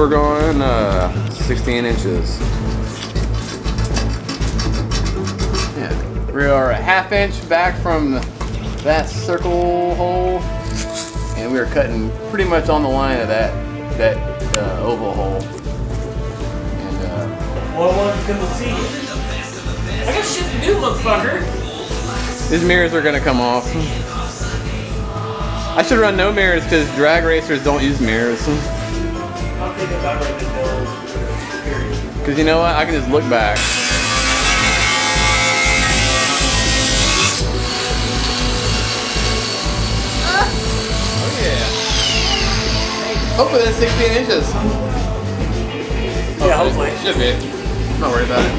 we're going 16 inches. Yeah, we are a ½ inch back from that circle hole, and we are cutting pretty much on the line of that oval hole. And well, I want to come see it. I got shit to do, motherfucker. These mirrors are gonna come off. I should run no mirrors because drag racers don't use mirrors. I'm thinking about running no period. Because you know what? I can just look back. Oh yeah. Hopefully that's 16 inches. Yeah, hopefully. Should be. I'm not worried about it.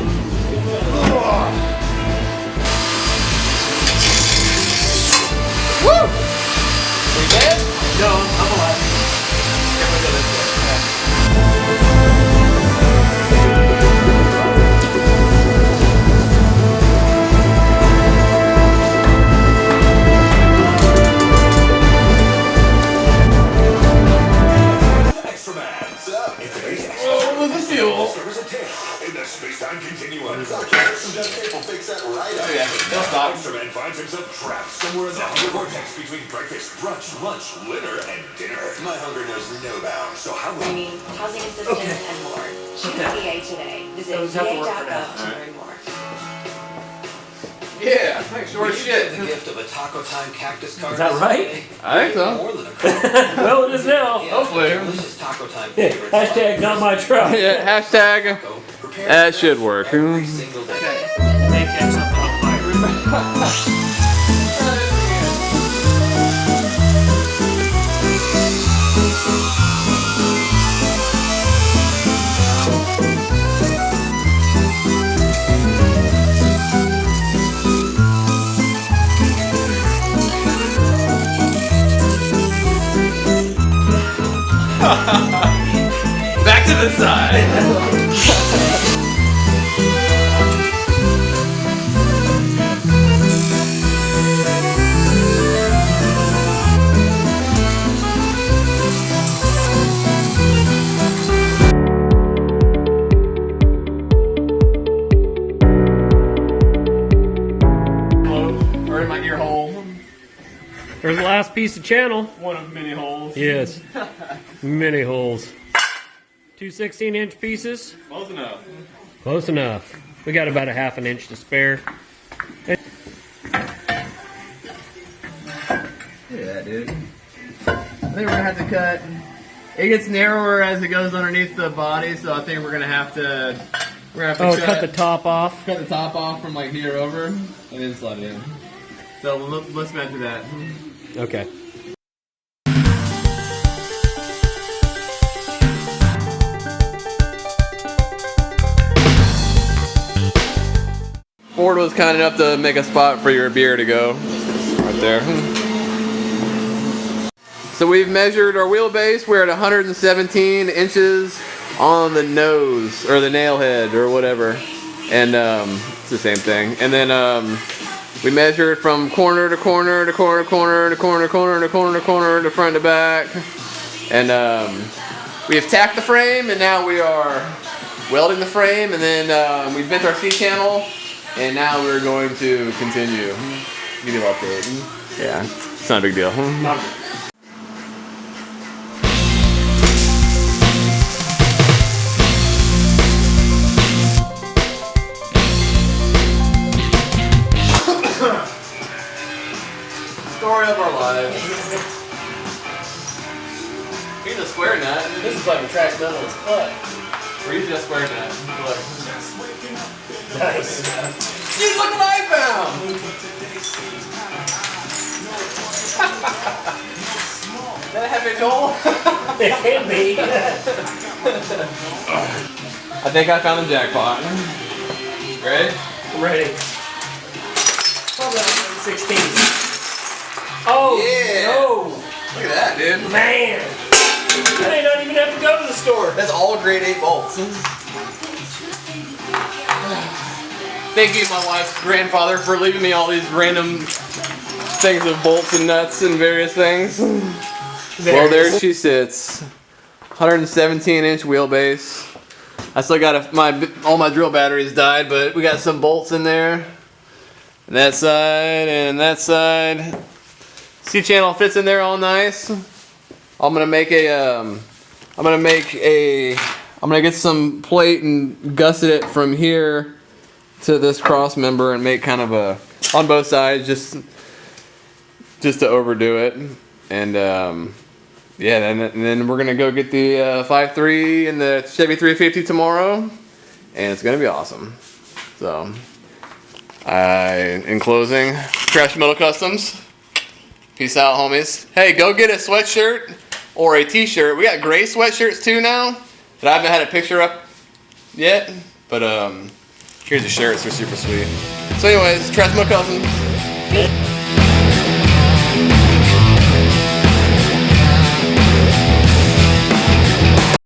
Woo! We dead? No, I'm alive. Yeah, we'll go this way. Space-time continuum. We'll fix that right up. Oh yeah, don't stop. Ultraman finds himself trapped somewhere in the hunger vortex between breakfast, brunch, lunch, dinner, and dinner. My hunger knows no bounds, so how will... Training, housing assistance, and more. Choose EA today. Visit EA.gov to learn more. Yeah, thanks, short shit. The gift of a Taco Time cactus card. Is that right? I think so. More than a card. Well, it is now. Hopefully. Delicious Taco Time Yeah, favorites. hashtag not my truck. Yeah, hashtag. That should work. Every single day. They catch something on fire. Back to the side. Or in my ear hole. There's the last piece of channel. One of many holes. Yes. Many holes. Two 16-inch pieces. Close enough. Close enough. We got about a ½ an inch to spare. Yeah, dude. I think we're gonna have to cut. It gets narrower as it goes underneath the body, so I think we're gonna have to. Cut the top off. Cut the top off from like here over, and then slide it in. So let's measure that. Okay. Ford was kind enough to make a spot for your beer to go. Right there. So we've measured our wheelbase. We're at 117 inches on the nose, or the nail head, or whatever. And it's the same thing. And then we measured from corner to corner to corner to corner to corner to corner to corner to corner to front to back. And we have tacked the frame, and now we are welding the frame, and then we bent our C-channel. And now we're going to continue. Give you an update. Yeah, it's not a big deal. Story of our lives. He's a square nut. This is like a trash nut on his foot. We're using a square nut. Look. Nice. Dude, look what I found! Is that a half-inch hole? It can be. I think I found the jackpot. Ready? Ready. Probably 116. Oh, Yeah. no. Look at that, dude. Man. You may not even have to go to the store. That's all grade 8 bolts. Thank you, my wife's grandfather, for leaving me all these random things of bolts and nuts and various things. Well, there she sits 117-inch wheelbase. I still got all my drill batteries died, but we got some bolts in there. And that side and that side. C-channel fits in there all nice. I'm gonna get some plate and gusset it from here to this cross member and make kind of a on both sides just to overdo it. And yeah, and then we're gonna go get the 5.3 and the Chevy 350 tomorrow, and it's gonna be awesome. So, in closing, Crash Metal Customs. Peace out, homies. Hey, go get a sweatshirt or a t-shirt. We got gray sweatshirts too now that I haven't had a picture up yet, but here's the shirts. They're super sweet. So anyways, Crash Metal Customs.